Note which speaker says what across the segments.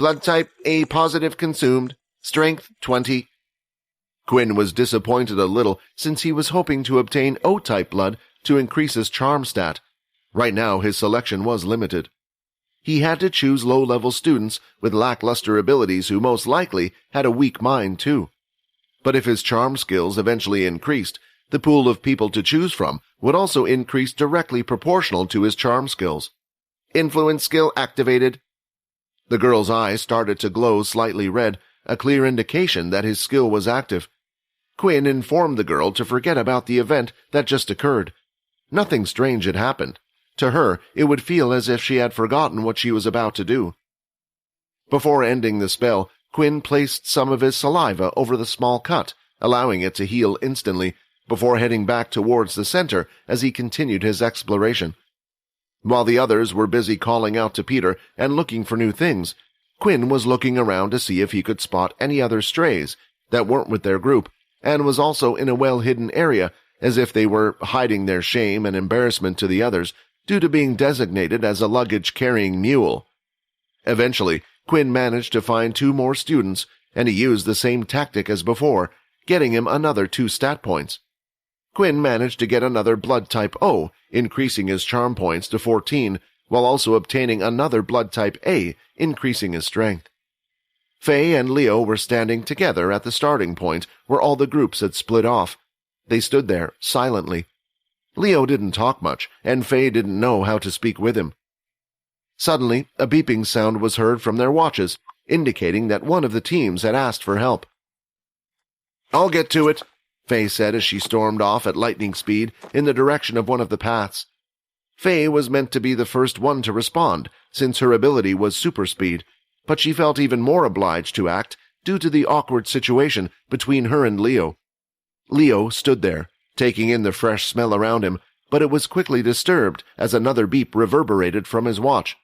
Speaker 1: Blood type A positive consumed. Strength 20. Quinn was disappointed a little since he was hoping to obtain O-type blood to increase his charm stat. Right now his selection was limited. He had to choose low-level students with lackluster abilities who most likely had a weak mind too. But if his charm skills eventually increased, the pool of people to choose from would also increase directly proportional to his charm skills. Influence skill activated. The girl's eyes started to glow slightly red, a clear indication that his skill was active. Quinn informed the girl to forget about the event that just occurred. Nothing strange had happened. To her, it would feel as if she had forgotten what she was about to do. Before ending the spell, Quinn placed some of his saliva over the small cut, allowing it to heal instantly, before heading back towards the center as he continued his exploration. While the others were busy calling out to Peter and looking for new things, Quinn was looking around to see if he could spot any other strays that weren't with their group, and was also in a well-hidden area, as if they were hiding their shame and embarrassment to the others due to being designated as a luggage-carrying mule. Eventually, Quinn managed to find 2 more students, and he used the same tactic as before, getting him another 2 stat points. Quinn managed to get another blood type O, increasing his charm points to 14, while also obtaining another blood type A, increasing his strength. Faye and Leo were standing together at the starting point where all the groups had split off. They stood there, silently. Leo didn't talk much, and Faye didn't know how to speak with him. Suddenly, a beeping sound was heard from their watches, indicating that one of the teams had asked for help. "I'll get to it," Faye said as she stormed off at lightning speed in the direction of one of the paths. Faye was meant to be the first one to respond, since her ability was super speed, but she felt even more obliged to act due to the awkward situation between her and Leo. Leo stood there, taking in the fresh smell around him, but it was quickly disturbed as another beep reverberated from his watch.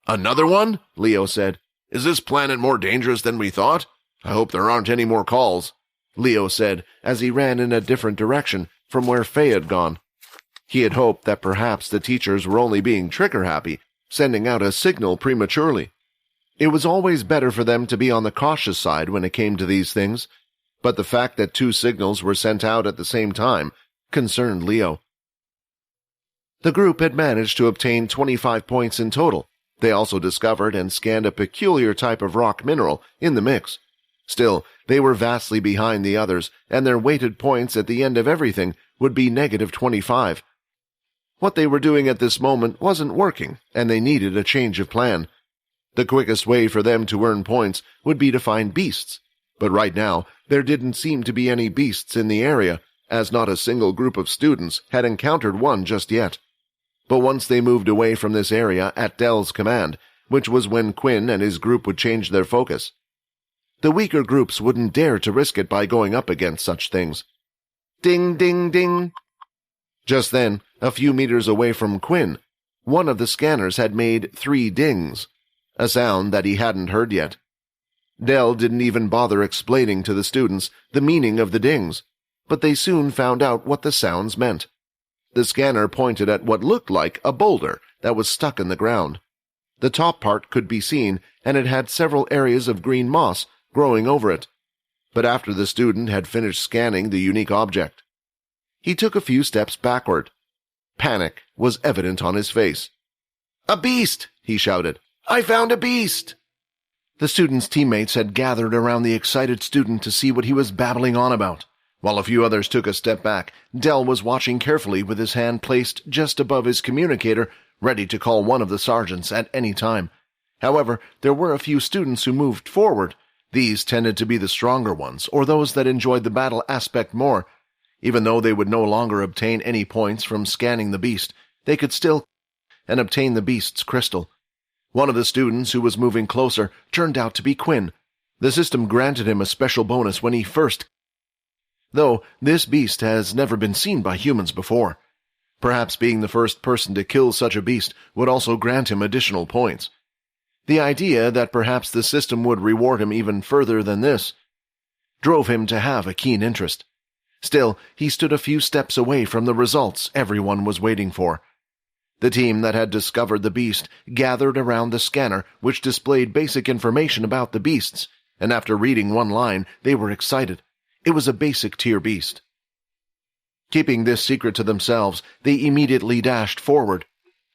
Speaker 1: "Another one?" Leo said. "Is this planet more dangerous than we thought? I hope there aren't any more calls," Leo said as he ran in a different direction from where Faye had gone. He had hoped that perhaps the teachers were only being trigger-happy, sending out a signal prematurely. It was always better for them to be on the cautious side when it came to these things, but the fact that 2 signals were sent out at the same time concerned Leo. The group had managed to obtain 25 points in total. They also discovered and scanned a peculiar type of rock mineral in the mix. Still, they were vastly behind the others, and their weighted points at the end of everything would be -25. What they were doing at this moment wasn't working, and they needed a change of plan. The quickest way for them to earn points would be to find beasts, but right now there didn't seem to be any beasts in the area, as not a single group of students had encountered one just yet. But once they moved away from this area at Dell's command, which was when Quinn and his group would change their focus, the weaker groups wouldn't dare to risk it by going up against such things. Ding, ding, ding. Just then, a few meters away from Quinn, one of the scanners had made 3 dings, a sound that he hadn't heard yet. Dell didn't even bother explaining to the students the meaning of the dings, but they soon found out what the sounds meant. The scanner pointed at what looked like a boulder that was stuck in the ground. The top part could be seen, and it had several areas of green moss growing over it. But after the student had finished scanning the unique object, he took a few steps backward. Panic was evident on his face. "A beast!" he shouted. "I found a beast!" The student's teammates had gathered around the excited student to see what he was babbling on about. While a few others took a step back, Dell was watching carefully with his hand placed just above his communicator, ready to call one of the sergeants at any time. However, there were a few students who moved forward. These tended to be the stronger ones, or those that enjoyed the battle aspect more. Even though they would no longer obtain any points from scanning the beast, they could still and obtain the beast's crystal. One of the students who was moving closer turned out to be Quinn. The system granted him a special bonus when he first, though this beast has never been seen by humans before. Perhaps being the first person to kill such a beast would also grant him additional points. The idea that perhaps the system would reward him even further than this drove him to have a keen interest. Still, he stood a few steps away from the results everyone was waiting for. The team that had discovered the beast gathered around the scanner, which displayed basic information about the beasts, and after reading one line, they were excited. It was a basic tier beast. Keeping this secret to themselves, they immediately dashed forward.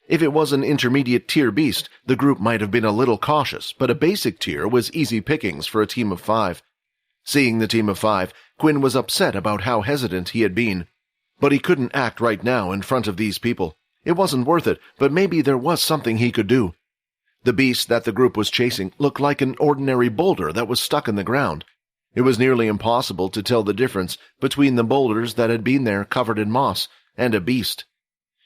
Speaker 1: If it was an intermediate tier beast, the group might have been a little cautious, but a basic tier was easy pickings for a team of 5. Seeing the team of 5, Quinn was upset about how hesitant he had been. But he couldn't act right now in front of these people. It wasn't worth it, but maybe there was something he could do. The beast that the group was chasing looked like an ordinary boulder that was stuck in the ground. It was nearly impossible to tell the difference between the boulders that had been there covered in moss and a beast.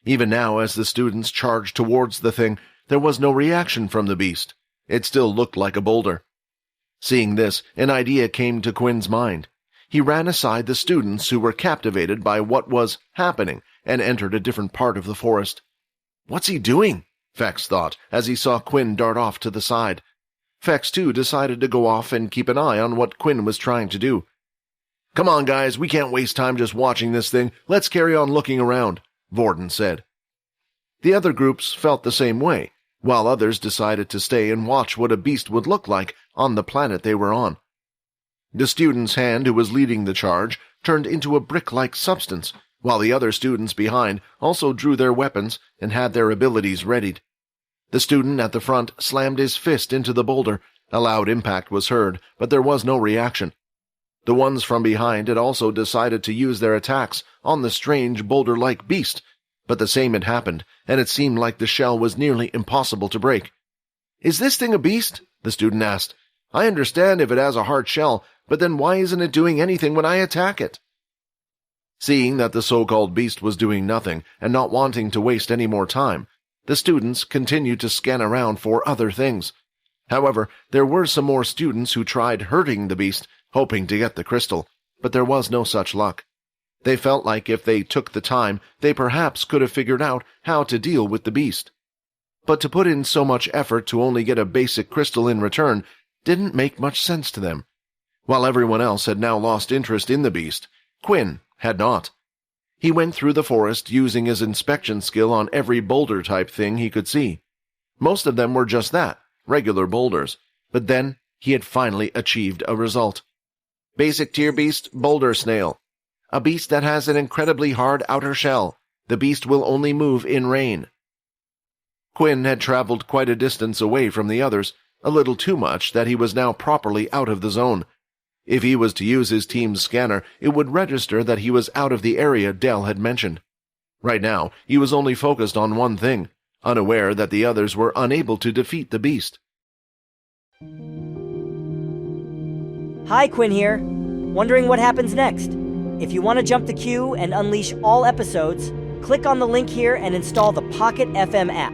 Speaker 1: Even now, as the students charged towards the thing, there was no reaction from the beast. It still looked like a boulder. Seeing this, an idea came to Quinn's mind. He ran aside the students who were captivated by what was happening and entered a different part of the forest. "What's he doing?" Fex thought as he saw Quinn dart off to the side. Fex, too, decided to go off and keep an eye on what Quinn was trying to do. "Come on, guys, we can't waste time just watching this thing. Let's carry on looking around," Vorden said. The other groups felt the same way, while others decided to stay and watch what a beast would look like on the planet they were on. The student's hand who was leading the charge turned into a brick-like substance, while the other students behind also drew their weapons and had their abilities readied. The student at the front slammed his fist into the boulder. A loud impact was heard, but there was no reaction. The ones from behind had also decided to use their attacks on the strange boulder-like beast, but the same had happened, and it seemed like the shell was nearly impossible to break. "Is this thing a beast?" the student asked. "I understand if it has a hard shell, but then why isn't it doing anything when I attack it?" Seeing that the so-called beast was doing nothing and not wanting to waste any more time, the students continued to scan around for other things. However, there were some more students who tried hurting the beast, hoping to get the crystal, but there was no such luck. They felt like if they took the time, they perhaps could have figured out how to deal with the beast. But to put in so much effort to only get a basic crystal in return didn't make much sense to them. While everyone else had now lost interest in the beast, Quinn had not. He went through the forest using his inspection skill on every boulder-type thing he could see. Most of them were just that, regular boulders, but then he had finally achieved a result. Basic tier beast, Boulder Snail. A beast that has an incredibly hard outer shell. The beast will only move in rain. Quinn had traveled quite a distance away from the others, a little too much that he was now properly out of the zone. If he was to use his team's scanner, it would register that he was out of the area Dell had mentioned. Right now, he was only focused on one thing, unaware that the others were unable to defeat the beast.
Speaker 2: Hi, Quinn here. Wondering what happens next? If you want to jump the queue and unleash all episodes, click on the link here and install the Pocket FM app.